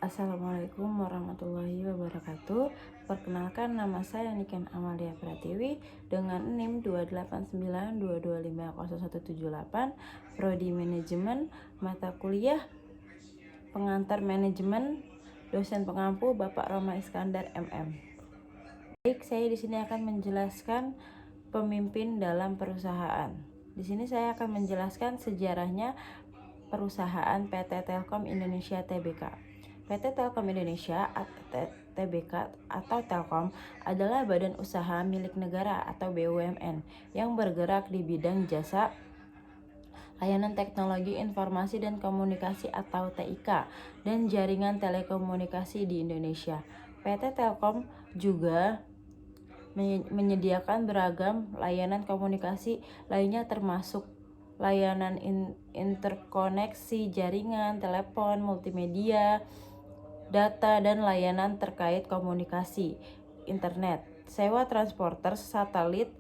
Assalamualaikum warahmatullahi wabarakatuh. Perkenalkan, nama saya Niken Amalia Pratiwi dengan NIM 28922500178, Prodi Manajemen, mata kuliah Pengantar Manajemen, dosen pengampu Bapak Roma Iskandar MM. Baik, saya di sini akan menjelaskan pemimpin dalam perusahaan. Di sini saya akan menjelaskan sejarahnya perusahaan PT Telkom Indonesia Tbk. PT Telkom Indonesia Tbk atau Telkom adalah badan usaha milik negara atau BUMN yang bergerak di bidang jasa layanan teknologi informasi dan komunikasi atau TIK dan jaringan telekomunikasi di Indonesia. PT Telkom juga menyediakan beragam layanan komunikasi lainnya termasuk layanan interkoneksi jaringan, telepon, multimedia, data, dan layanan terkait komunikasi, internet, sewa transporter satelit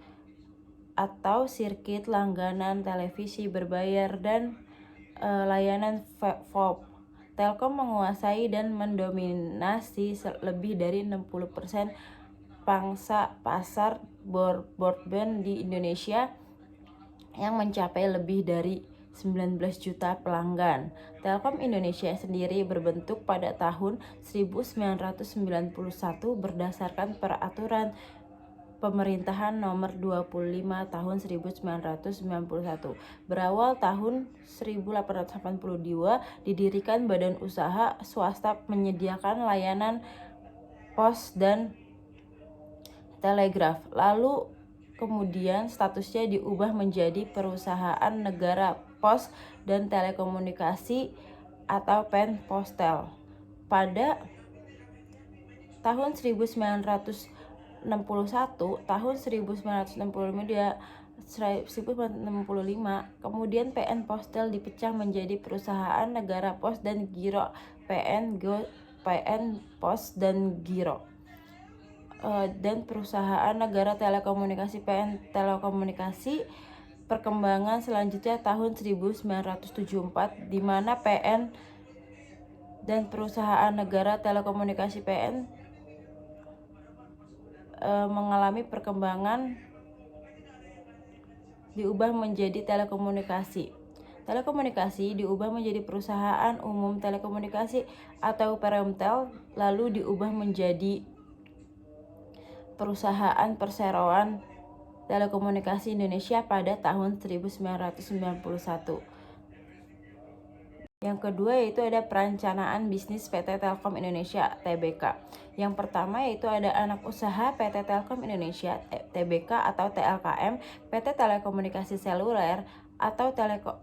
atau sirkuit langganan televisi berbayar, dan layanan VoIP. Telkom menguasai dan mendominasi lebih dari 60% pangsa pasar broadband di Indonesia yang mencapai lebih dari 19 juta pelanggan. Telkom Indonesia sendiri berbentuk pada tahun 1991 berdasarkan peraturan Pemerintahan Nomor 25 Tahun 1991. Berawal tahun 1882 didirikan badan usaha swasta menyediakan layanan pos dan telegraf. Lalu kemudian statusnya diubah menjadi Perusahaan Negara Pos dan Telekomunikasi atau PEN Postel. Pada tahun 1965, kemudian PN Postel dipecah menjadi Perusahaan Negara Pos dan Giro PN Pos dan Giro, dan Perusahaan Negara Telekomunikasi PN Telekomunikasi. Perkembangan selanjutnya tahun 1974 di mana PN dan Perusahaan Negara Telekomunikasi PN mengalami perkembangan diubah menjadi telekomunikasi. Telekomunikasi diubah menjadi Perusahaan Umum Telekomunikasi atau Perumtel, lalu diubah menjadi Perusahaan Perseroan Telekomunikasi Indonesia pada tahun 1991. Yang kedua yaitu ada perencanaan bisnis PT Telkom Indonesia Tbk. Yang pertama yaitu ada anak usaha PT Telkom Indonesia Tbk atau TLKM, PT Telekomunikasi Seluler atau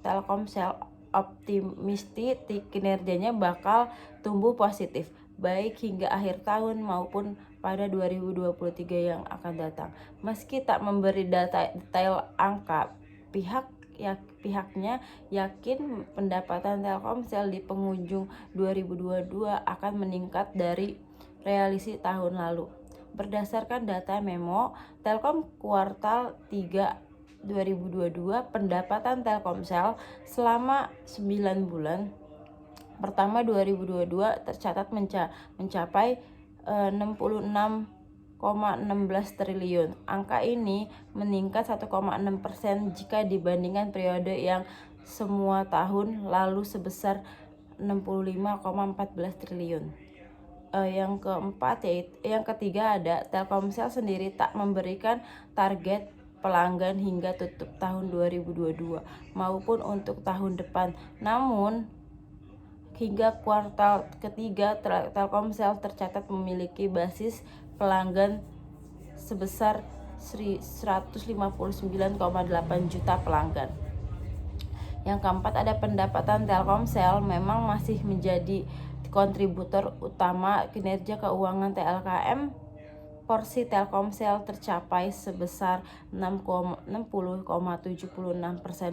Telkomsel optimistis kinerjanya bakal tumbuh positif baik hingga akhir tahun maupun pada 2023 yang akan datang. Meski tak memberi detail angka, pihaknya yakin pendapatan Telkomsel di penghujung 2022 akan meningkat dari realisi tahun lalu. Berdasarkan data Memo Telkom kuartal 3 2022, pendapatan Telkomsel selama 9 bulan pertama 2022 tercatat mencapai 66,16 triliun. Angka ini meningkat 1,6% jika dibandingkan periode yang semua tahun lalu sebesar 65,14 triliun. Yang ketiga ada Telkomsel sendiri tak memberikan target pelanggan hingga tutup tahun 2022 maupun untuk tahun depan. Namun hingga kuartal ketiga Telkomsel tercatat memiliki basis pelanggan sebesar 159,8 juta pelanggan. Yang keempat ada pendapatan Telkomsel memang masih menjadi kontributor utama kinerja keuangan TLKM. Porsi Telkomsel tercapai sebesar 60,76%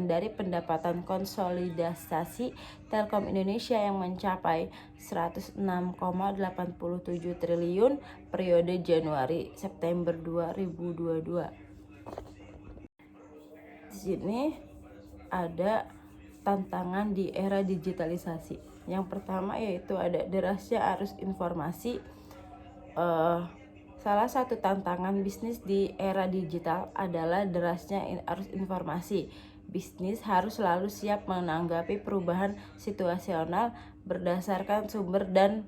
dari pendapatan konsolidasi Telkom Indonesia yang mencapai 106,87 triliun periode Januari-September 2022. Di sini ada tantangan di era digitalisasi. Yang pertama yaitu ada derasnya arus informasi. Salah satu tantangan bisnis di era digital adalah derasnya arus informasi. Bisnis harus selalu siap menanggapi perubahan situasional berdasarkan sumber dan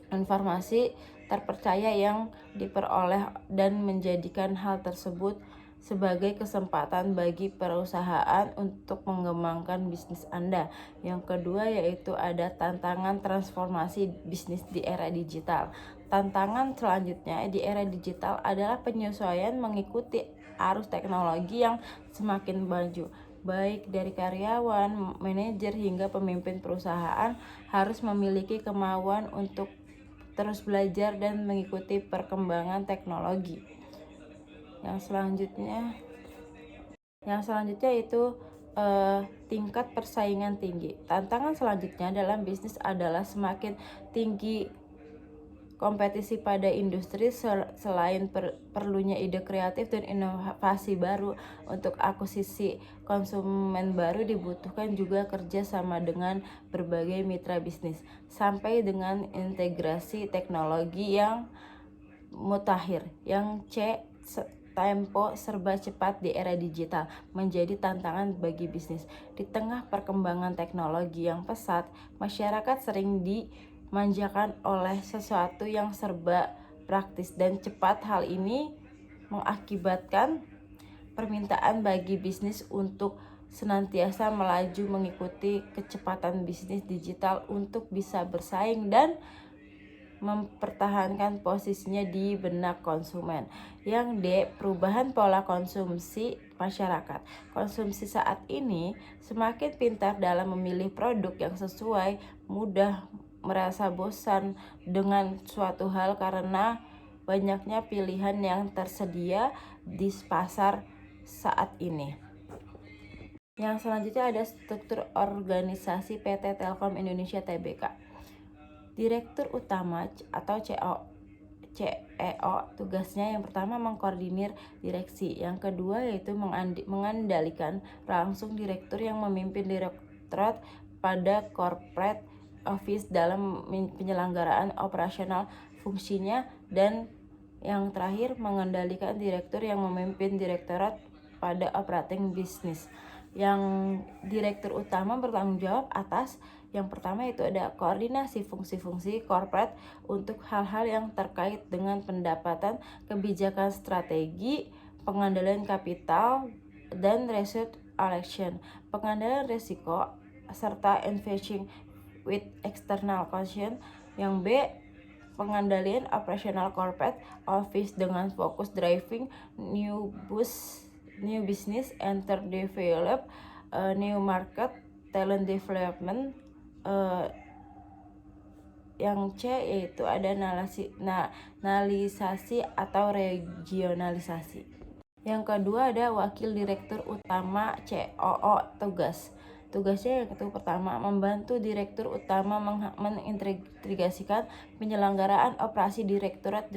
informasi terpercaya yang diperoleh dan menjadikan hal tersebut sebagai kesempatan bagi perusahaan untuk mengembangkan bisnis Anda. Yang kedua yaitu ada tantangan transformasi bisnis di era digital. Tantangan selanjutnya di era digital adalah penyesuaian mengikuti arus teknologi yang semakin maju. Baik dari karyawan, manajer hingga pemimpin perusahaan harus memiliki kemauan untuk terus belajar dan mengikuti perkembangan teknologi. Yang selanjutnya itu tingkat persaingan tinggi. Tantangan selanjutnya dalam bisnis adalah semakin tinggi kompetisi pada industri. Selain perlunya ide kreatif dan inovasi baru untuk akuisisi konsumen baru, dibutuhkan juga kerja sama dengan berbagai mitra bisnis sampai dengan integrasi teknologi yang mutakhir. Yang tempo serba cepat di era digital menjadi tantangan bagi bisnis. Di tengah perkembangan teknologi yang pesat, masyarakat sering dimanjakan oleh sesuatu yang serba praktis dan cepat. Hal ini mengakibatkan permintaan bagi bisnis untuk senantiasa melaju mengikuti kecepatan bisnis digital untuk bisa bersaing dan mempertahankan posisinya di benak konsumen. Yang D, perubahan pola konsumsi masyarakat. Konsumsi saat ini semakin pintar dalam memilih produk yang sesuai, mudah merasa bosan dengan suatu hal karena banyaknya pilihan yang tersedia di pasar saat ini. Yang selanjutnya ada struktur organisasi PT Telkom Indonesia Tbk. Direktur utama atau CEO tugasnya yang pertama mengkoordinir direksi, yang kedua yaitu mengendalikan langsung direktur yang memimpin direktorat pada corporate office dalam penyelenggaraan operasional fungsinya, dan yang terakhir mengendalikan direktur yang memimpin direktorat pada operating business. Yang direktur utama bertanggung jawab atas yang pertama itu ada koordinasi fungsi-fungsi corporate untuk hal-hal yang terkait dengan pendapatan, kebijakan strategi, pengendalian kapital, dan resource allocation, pengendalian risiko, serta investing with external caution. Yang B, pengendalian operasional corporate office dengan fokus driving new business, enter develop new market, talent development. Yang C yaitu ada analisasi atau regionalisasi. Yang kedua ada wakil direktur utama COO Tugasnya yang pertama membantu direktur utama mengintegrasikan penyelenggaraan operasi direktorat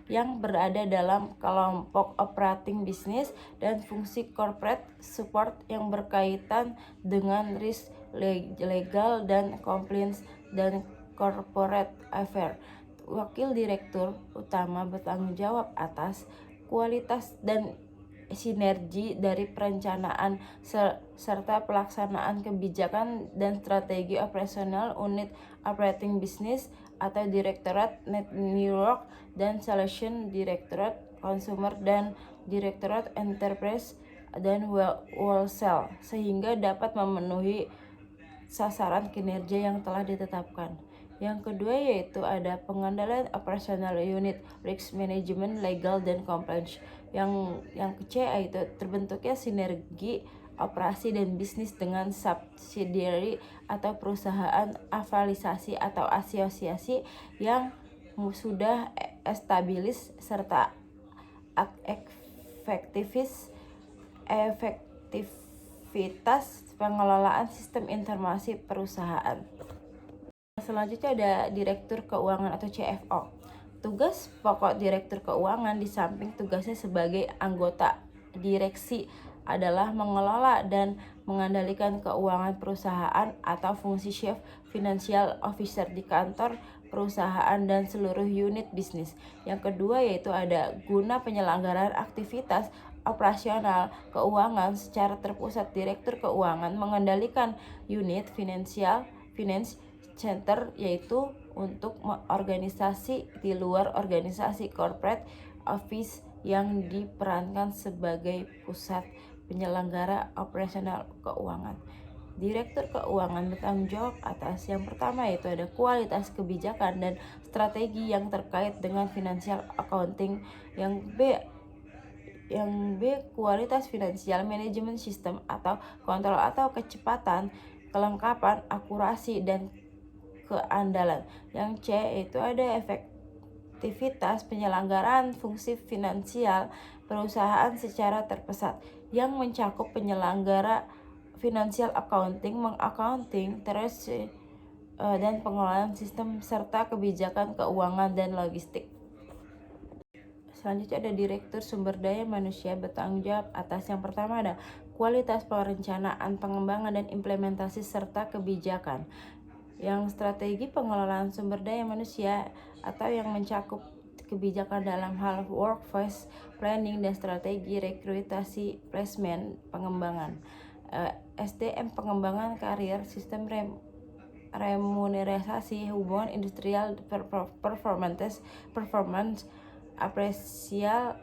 yang berada dalam kelompok operating business dan fungsi corporate support yang berkaitan dengan risk legal dan compliance dan corporate affair. Wakil direktur utama bertanggung jawab atas kualitas dan sinergi dari perencanaan serta pelaksanaan kebijakan dan strategi operasional unit operating business atau direktorat network dan solution, direktorat consumer dan direktorat enterprise dan wholesale, sehingga dapat memenuhi sasaran kinerja yang telah ditetapkan. Yang kedua yaitu ada pengendalian operasional unit, risk management, legal, dan compliance. Yang C yaitu terbentuknya sinergi operasi dan bisnis dengan subsidiary atau perusahaan afiliasi atau asosiasi yang sudah established serta efektivitas pengelolaan sistem informasi perusahaan. Selanjutnya ada direktur keuangan atau CFO. Tugas pokok direktur keuangan di samping tugasnya sebagai anggota direksi adalah mengelola dan mengendalikan keuangan perusahaan atau fungsi Chief Financial Officer di kantor perusahaan dan seluruh unit bisnis. Yang kedua yaitu ada guna penyelenggaraan aktivitas operasional keuangan secara terpusat. Direktur keuangan mengendalikan unit finance center, yaitu untuk organisasi di luar organisasi corporate office yang diperankan sebagai pusat penyelenggara operasional keuangan. Direktur keuangan bertanggung jawab atas yang pertama yaitu ada kualitas kebijakan dan strategi yang terkait dengan financial accounting. Yang B kualitas finansial manajemen sistem atau kontrol atau kecepatan, kelengkapan, akurasi dan keandalan. Yang C itu ada efektivitas penyelenggaraan fungsi finansial perusahaan secara terpusat yang mencakup penyelenggara financial accounting, mengaccounting, dan pengelolaan sistem serta kebijakan keuangan dan logistik. Selanjutnya ada direktur sumber daya manusia bertanggung jawab atas yang pertama ada kualitas perencanaan, pengembangan dan implementasi serta kebijakan. Yang strategi pengelolaan sumber daya manusia atau yang mencakup kebijakan dalam hal workforce planning dan strategi rekrutasi, placement, pengembangan. SDM pengembangan karir, sistem remunerasi, hubungan industrial, performance, apresial,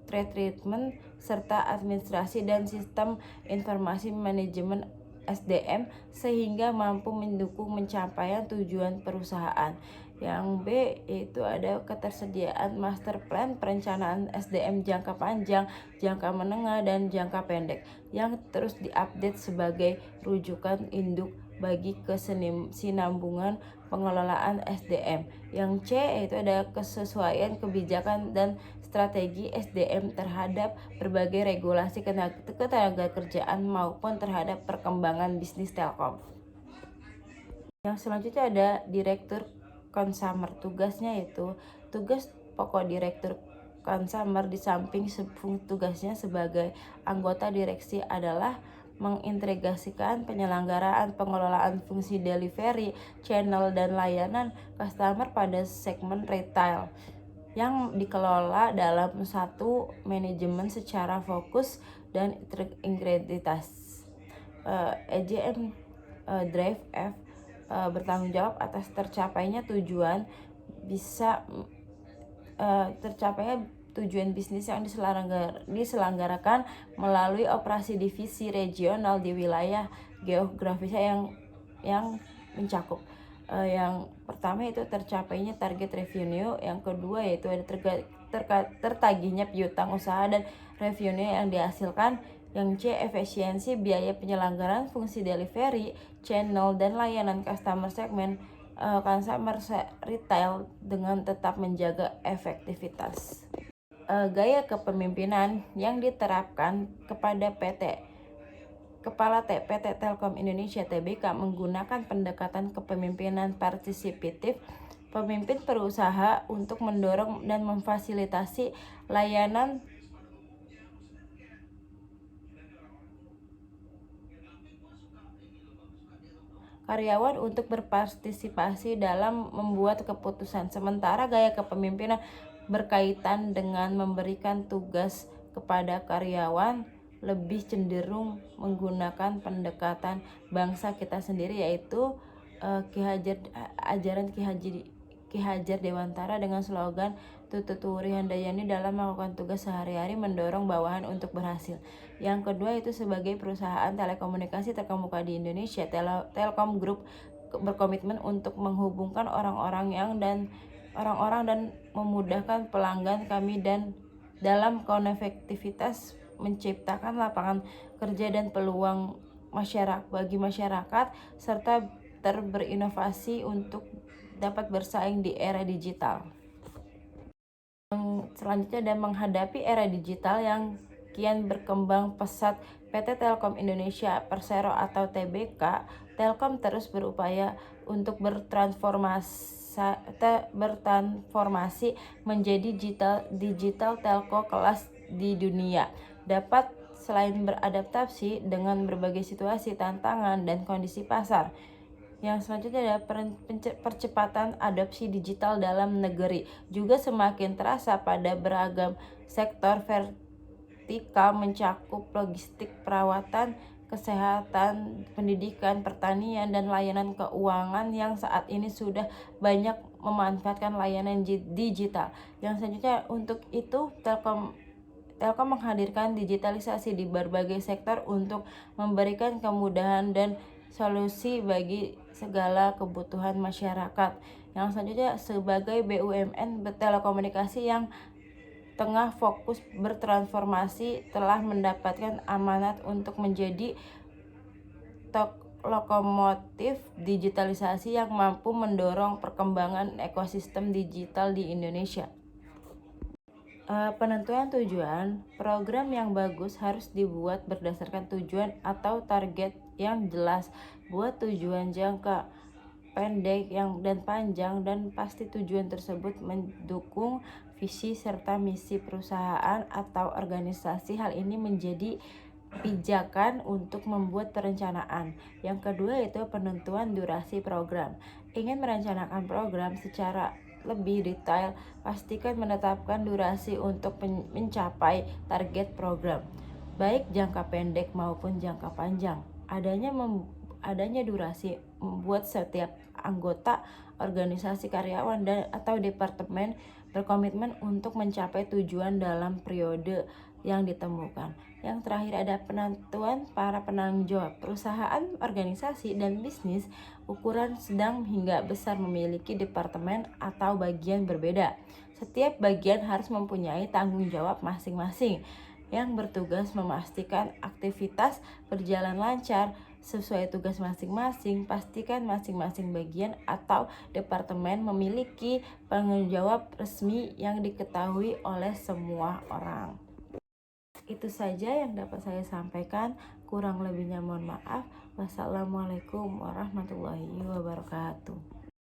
recruitment, serta administrasi dan sistem informasi manajemen SDM sehingga mampu mendukung pencapaian tujuan perusahaan. Yang B itu ada ketersediaan master plan perencanaan SDM jangka panjang, jangka menengah, dan jangka pendek yang terus diupdate sebagai rujukan induk bagi kesinambungan pengelolaan SDM. Yang C itu ada kesesuaian kebijakan dan strategi SDM terhadap berbagai regulasi ketenagakerjaan maupun terhadap perkembangan bisnis Telkom. Yang selanjutnya ada direktur consumer. Tugasnya itu tugas pokok direktur consumer di samping tugasnya sebagai anggota direksi adalah mengintegrasikan penyelenggaraan pengelolaan fungsi delivery, channel, dan layanan customer pada segmen retail yang dikelola dalam satu manajemen secara fokus dan terintegritas. EJM Drive F bertanggung jawab atas tercapainya tujuan bisnis yang diselenggarakan melalui operasi divisi regional di wilayah geografisnya yang mencakup. Yang pertama itu tercapainya target revenue, yang kedua yaitu ada tertagihnya piutang usaha dan revenue yang dihasilkan. Yang C efisiensi biaya penyelenggaraan fungsi delivery, channel, dan layanan customer segment consumer retail dengan tetap menjaga efektivitas. Gaya kepemimpinan yang diterapkan kepada Kepala PT Telkom Indonesia Tbk menggunakan pendekatan kepemimpinan partisipatif pemimpin perusahaan untuk mendorong dan memfasilitasi layanan karyawan untuk berpartisipasi dalam membuat keputusan. Sementara gaya kepemimpinan berkaitan dengan memberikan tugas kepada karyawan lebih cenderung menggunakan pendekatan bangsa kita sendiri, yaitu ajaran Ki Hajar Dewantara dengan slogan Tututuri Handayani dalam melakukan tugas sehari-hari mendorong bawahan untuk berhasil. Yang kedua itu sebagai perusahaan telekomunikasi terkemuka di Indonesia, Telkom Group berkomitmen untuk menghubungkan orang-orang dan memudahkan pelanggan kami dan dalam konektivitas menciptakan lapangan kerja dan peluang bagi masyarakat serta berinovasi untuk dapat bersaing di era digital. Selanjutnya ada menghadapi era digital yang kian berkembang pesat. PT Telkom Indonesia Persero atau TBK, Telkom terus berupaya untuk bertransformasi menjadi digital telco kelas di dunia. Dapat selain beradaptasi dengan berbagai situasi, tantangan, dan kondisi pasar. Yang selanjutnya adalah percepatan adopsi digital dalam negeri, juga semakin terasa pada beragam sektor vertikal mencakup logistik, perawatan, kesehatan, pendidikan, pertanian, dan layanan keuangan yang saat ini sudah banyak memanfaatkan layanan digital. Yang selanjutnya untuk itu Telkom menghadirkan digitalisasi di berbagai sektor untuk memberikan kemudahan dan solusi bagi segala kebutuhan masyarakat. Yang selanjutnya sebagai BUMN telekomunikasi yang tengah fokus bertransformasi telah mendapatkan amanat untuk menjadi lokomotif digitalisasi yang mampu mendorong perkembangan ekosistem digital di Indonesia. Penentuan tujuan, program yang bagus harus dibuat berdasarkan tujuan atau target yang jelas. Buat tujuan jangka pendek dan panjang, dan pasti tujuan tersebut mendukung visi serta misi perusahaan atau organisasi. Hal ini menjadi pijakan untuk membuat perencanaan. Yang kedua itu penentuan durasi program. Ingin merencanakan program secara lebih detail, pastikan menetapkan durasi untuk mencapai target program, baik jangka pendek maupun jangka panjang. Adanya durasi membuat setiap anggota organisasi, karyawan, atau departemen berkomitmen untuk mencapai tujuan dalam periode yang ditemukan. Yang terakhir ada penentuan para penanggung jawab. Perusahaan, organisasi, dan bisnis ukuran sedang hingga besar memiliki departemen atau bagian berbeda. Setiap bagian harus mempunyai tanggung jawab masing-masing yang bertugas memastikan aktivitas berjalan lancar sesuai tugas masing-masing. Pastikan masing-masing bagian atau departemen memiliki penanggung jawab resmi yang diketahui oleh semua orang. Itu saja yang dapat saya sampaikan, kurang lebihnya mohon maaf. Wassalamualaikum warahmatullahi wabarakatuh.